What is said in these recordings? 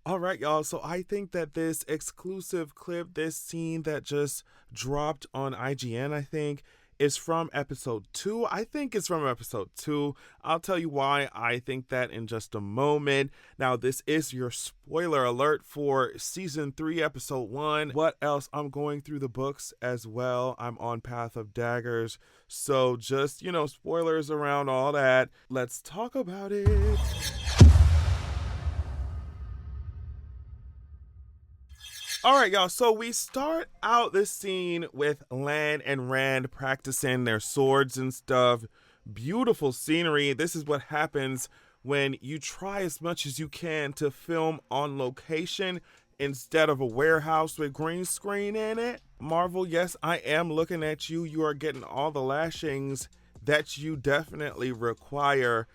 All right, y'all. So I think that this exclusive clip, this scene that just dropped on IGN, I think, is from episode 2. I think it's from episode 2. I'll tell you why I think that in just a moment. Now, this is your spoiler alert for season 3, episode 1. What else? I'm going through the books as well. I'm on Path of Daggers. So just, spoilers around all that. Let's talk about it. All right, y'all. So we start out this scene with Lan and Rand practicing their swords and stuff. Beautiful scenery. This is what happens when you try as much as you can to film on location instead of a warehouse with green screen in it. Marvel, yes, I am looking at you. You are getting all the lashings that you definitely require.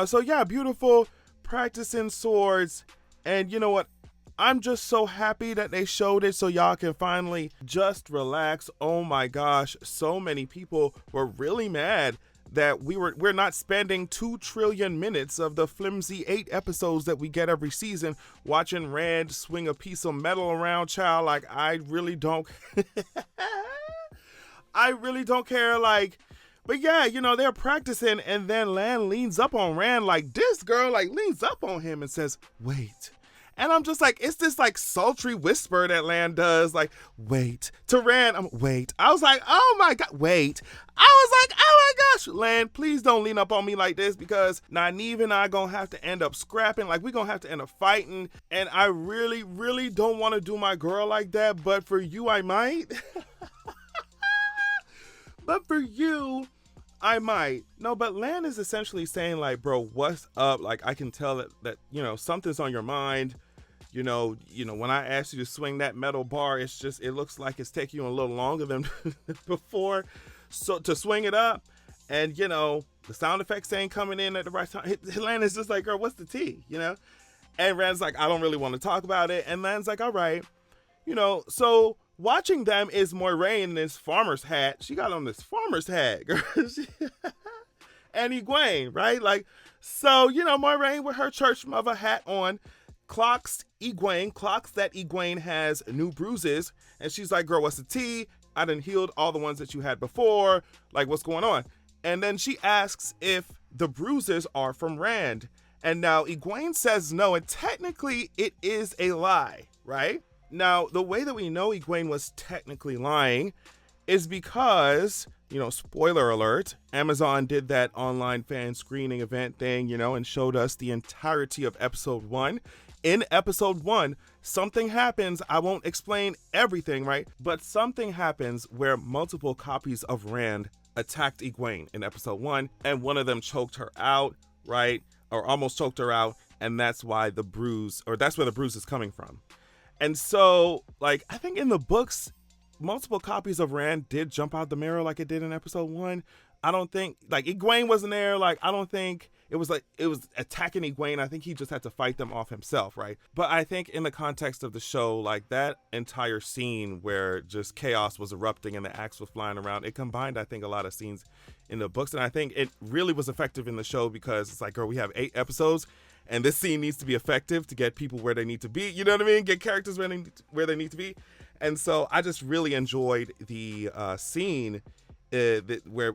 So yeah, beautiful practicing swords. And you know what? I'm just so happy that they showed it so y'all can finally just relax. Oh my gosh, so many people were really mad that we're not spending 2 trillion minutes of the flimsy 8 episodes that we get every season watching Rand swing a piece of metal around, child. Like, I really don't I really don't care. But yeah, they're practicing, and then Lan leans up on Rand, like this girl leans up on him and says, "Wait." And I'm just like, it's this sultry whisper that Lan does, like, "Wait." To Rand, wait. I was like, oh my God, wait. I was like, oh my gosh, Lan, please don't lean up on me like this, because Nynaeve and I gonna have to end up scrapping. Like, we gonna have to end up fighting. And I really, really don't want to do my girl like that, but for you, I might. But for you, I might. No, but Lan is essentially saying, like, bro, what's up? Like, I can tell that something's on your mind. When I asked you to swing that metal bar, it looks like it's taking you a little longer than before. So to swing it up, and the sound effects ain't coming in at the right time. Lan is just like, girl, what's the tea? And Rand's like, I don't really want to talk about it. And Lan's like, all right, so watching them is Moiraine in this farmer's hat. She got on this farmer's hat, girl. And Egwene, right? Like, so, Moiraine with her church mother hat on clocks that Egwene has new bruises. And she's like, girl, what's the tea? I done healed all the ones that you had before. Like, what's going on? And then she asks if the bruises are from Rand. And now Egwene says no, and technically it is a lie, right? Now, the way that we know Egwene was technically lying is because, spoiler alert, Amazon did that online fan screening event thing, and showed us the entirety of episode 1. In episode 1, something happens. I won't explain everything, right? But something happens where multiple copies of Rand attacked Egwene in episode 1, and one of them choked her out, right? Or almost choked her out, and that's why that's where the bruise is coming from. And so, I think in the books, multiple copies of Rand did jump out the mirror like it did in episode 1. I don't think, Egwene wasn't there. I don't think it was attacking Egwene. I think he just had to fight them off himself, right? But I think in the context of the show, that entire scene where just chaos was erupting and the axe was flying around, it combined, I think, a lot of scenes in the books. And I think it really was effective in the show because it's like, girl, we have 8 episodes. And this scene needs to be effective to get people where they need to be. You know what I mean? Get characters where they need to be. And so I just really enjoyed the scene where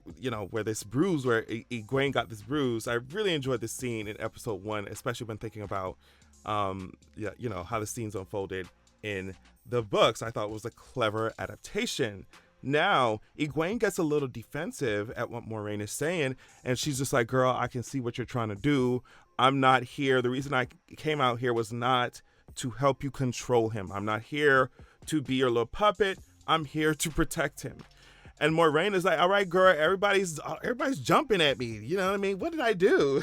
this bruise, where Egwene got this bruise. I really enjoyed this scene in episode 1, especially when thinking about, how the scenes unfolded in the books. I thought it was a clever adaptation. Now, Egwene gets a little defensive at what Moiraine is saying, and she's just like, girl, I can see what you're trying to do. I'm not here. The reason I came out here was not to help you control him. I'm not here to be your little puppet. I'm here to protect him. And Moiraine is like, all right, girl, everybody's jumping at me. You know what I mean? What did I do?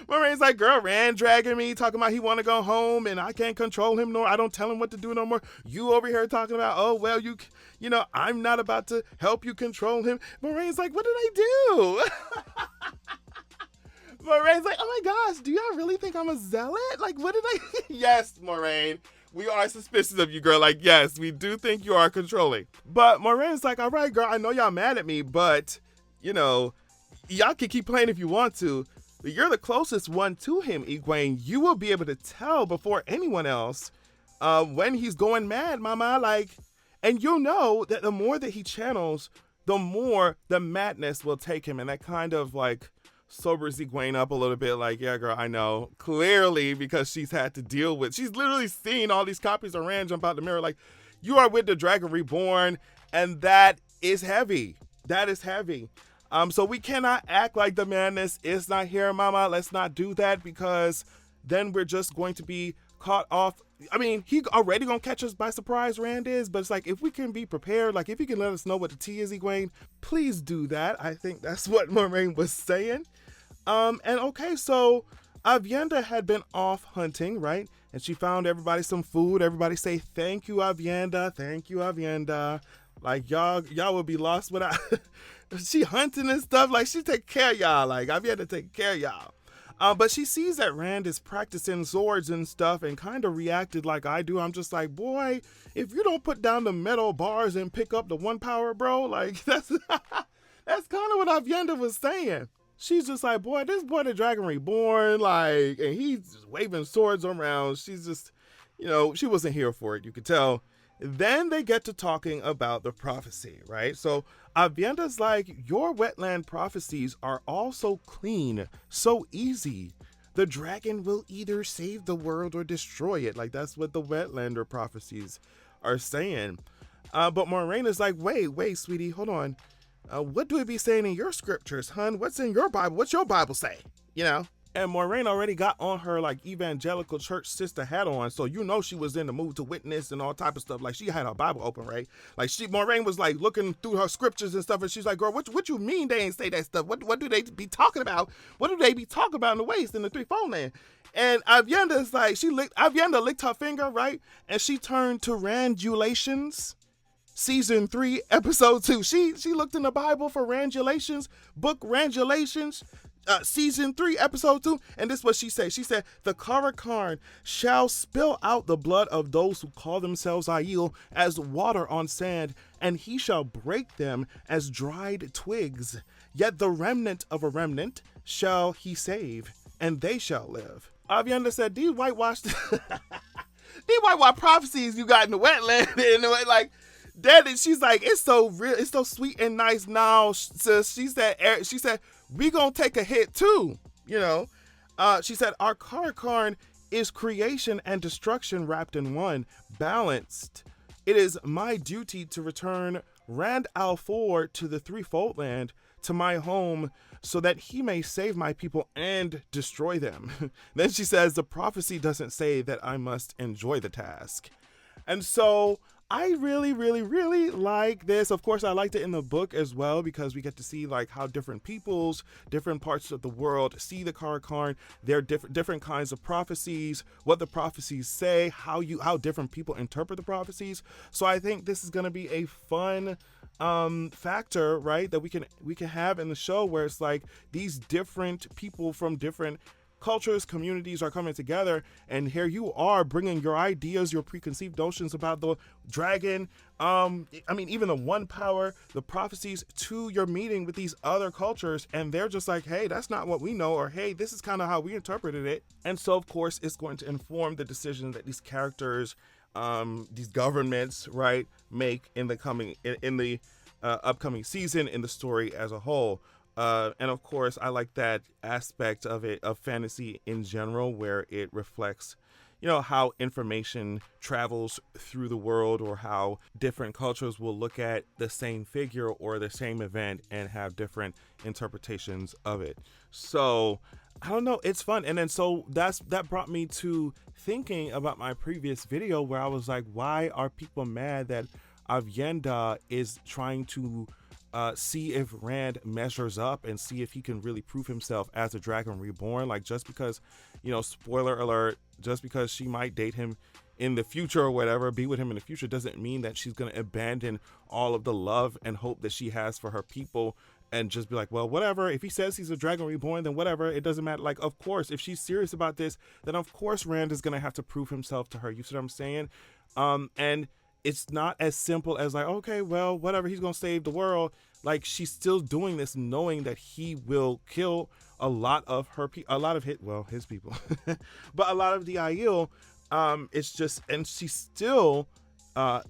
Moraine's like, girl, Rand dragging me, talking about he want to go home and I can't control him, nor I don't tell him what to do no more. You over here talking about, oh, well, I'm not about to help you control him. Moraine's like, what did I do? Moraine's like, oh my gosh, do y'all really think I'm a zealot? Like, what did I? Yes, Moiraine. We are suspicious of you, girl. Like, yes, we do think you are controlling. But Moraine's like, all right, girl, I know y'all mad at me, but, y'all can keep playing if you want to. You're the closest one to him, Egwene. You will be able to tell before anyone else when he's going mad, mama. Like, and you'll know that the more that he channels, the more the madness will take him. And that kind of like sobers Egwene up a little bit. Like, yeah, girl, I know. Clearly, because she's had to deal with, she's literally seen all these copies of Rand jump out the mirror. Like, you are with the Dragon Reborn, and that is heavy. That is heavy. So we cannot act like the madness is not here, mama. Let's not do that, because then we're just going to be caught off. I mean, he already gonna catch us by surprise, Rand is, but it's like, if we can be prepared, like if you can let us know what the tea is, Egwene, please do that. I think that's what Moiraine was saying. And okay, so Aviendha had been off hunting, right? And she found everybody some food. Everybody say, thank you, Aviendha. Thank you, Aviendha. Like, y'all would be lost without... she hunting and stuff. Like, she take care of y'all. Like, Aviendha take care of y'all. But she sees that Rand is practicing swords and stuff and kind of reacted like I do. I'm just like, boy, if you don't put down the metal bars and pick up the one power, bro, like, that's that's kind of what Aviendha was saying. She's just like, boy, this boy the Dragon Reborn, like, and he's just waving swords around. She's just, she wasn't here for it, you could tell. Then they get to talking about the prophecy, right? So Aviendha's like, your wetland prophecies are all so clean, so easy. The dragon will either save the world or destroy it. Like, that's what the wetlander prophecies are saying. But Moiraine is like, wait, sweetie, hold on. What do it be saying in your scriptures, hun? What's in your Bible? What's your Bible say? And Moiraine already got on her like evangelical church sister hat on, so she was in the mood to witness and all type of stuff. Like, she had her Bible open, right? Like, Moiraine was like looking through her scriptures and stuff, and she's like, girl, what you mean they ain't say that stuff? What do they be talking about? What do they be talking about in the waste in the threefold land? And Aviendha is like, Aviendha licked her finger, right? And she turned to Randulations. Season 3, episode 2. She looked in the Bible for Randulations, book Randulations, season 3, episode 2, and this is what she said. She said, the Karakarn shall spill out the blood of those who call themselves Aiel as water on sand, and he shall break them as dried twigs. Yet the remnant of a remnant shall he save, and they shall live. Aviendha said, these whitewashed prophecies you got in the wetland, in the way, like, that is, she's like, it's so real, it's so sweet and nice now, sis. She said, we gonna take a hit too, She said, our Karakarn is creation and destruction wrapped in one, balanced. It is my duty to return Rand al'Thor to the threefold land, to my home, so that he may save my people and destroy them. Then she says, the prophecy doesn't say that I must enjoy the task. And so I really, really, really like this. Of course, I liked it in the book as well, because we get to see like how different peoples, different parts of the world see the Karakarn, their different kinds of prophecies, what the prophecies say, how different people interpret the prophecies. So I think this is going to be a fun factor, right, that we can have in the show, where it's like these different people from different cultures, communities are coming together, and here you are bringing your ideas, your preconceived notions about the dragon, even the one power, the prophecies, to your meeting with these other cultures, and they're just like, hey, that's not what we know, or hey, this is kind of how we interpreted it. And so of course it's going to inform the decision that these characters, these governments, right, make in the upcoming season, in the story as a whole. And of course, I like that aspect of it, of fantasy in general, where it reflects, how information travels through the world, or how different cultures will look at the same figure or the same event and have different interpretations of it. So I don't know, it's fun. And then so that brought me to thinking about my previous video, where I was like, why are people mad that Aviendha is trying to see if Rand measures up and see if he can really prove himself as a Dragon Reborn? Like, just because, spoiler alert, just because she might date him in the future or whatever, be with him in the future, doesn't mean that she's going to abandon all of the love and hope that she has for her people and just be like, well, whatever, if he says he's a Dragon Reborn, then whatever, it doesn't matter. Like, of course, if she's serious about this, then of course Rand is going to have to prove himself to her. You see what I'm saying? And it's not as simple as like, okay, well, whatever, he's going to save the world. like she's still doing this knowing that he will kill a lot of his people, but a lot of the Aiel. It's just, and she still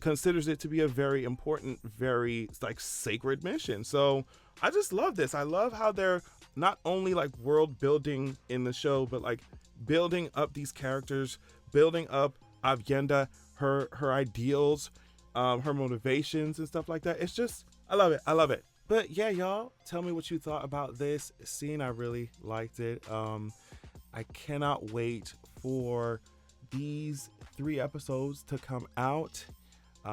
considers it to be a very important, very like sacred mission. So I just love this. I love how they're not only like world building in the show, but like building up these characters, building up Aviendha, her ideals, her motivations and stuff like that. It's just, I love it. I love it. But yeah, y'all, tell me what you thought about this scene. I really liked it. I cannot wait for these 3 episodes to come out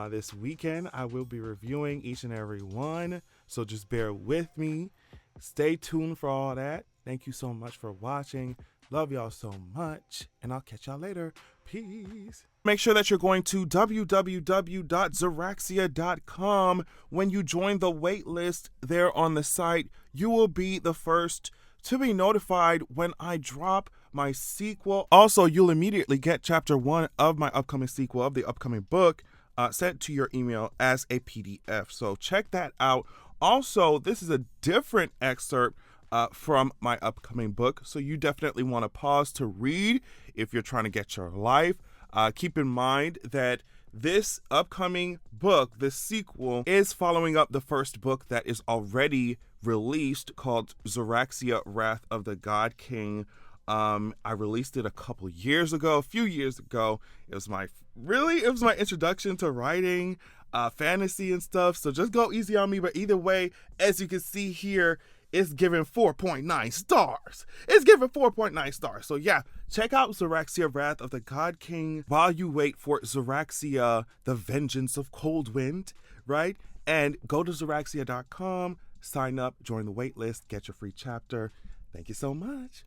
this weekend. I will be reviewing each and every one, so just bear with me. Stay tuned for all that. Thank you so much for watching. Love y'all so much, and I'll catch y'all later. Peace. Make sure that you're going to www.zeraxia.com. When you join the waitlist there on the site, you will be the first to be notified when I drop my sequel. Also, you'll immediately get chapter 1 of my upcoming sequel of the upcoming book sent to your email as a PDF. So check that out. Also, this is a different excerpt from my upcoming book, so you definitely want to pause to read if you're trying to get your life. Keep in mind that this upcoming book, the sequel, is following up the first book that is already released called Zeraxia, Wrath of the God King. I released it a few years ago. It was my introduction to writing fantasy and stuff, so just go easy on me. But either way, as you can see here, it's given 4.9 stars. It's given 4.9 stars. So yeah, check out Zeraxia, Wrath of the God King while you wait for Zeraxia, The Vengeance of Coldwind, right? And go to Zeraxia.com, sign up, join the waitlist, get your free chapter. Thank you so much.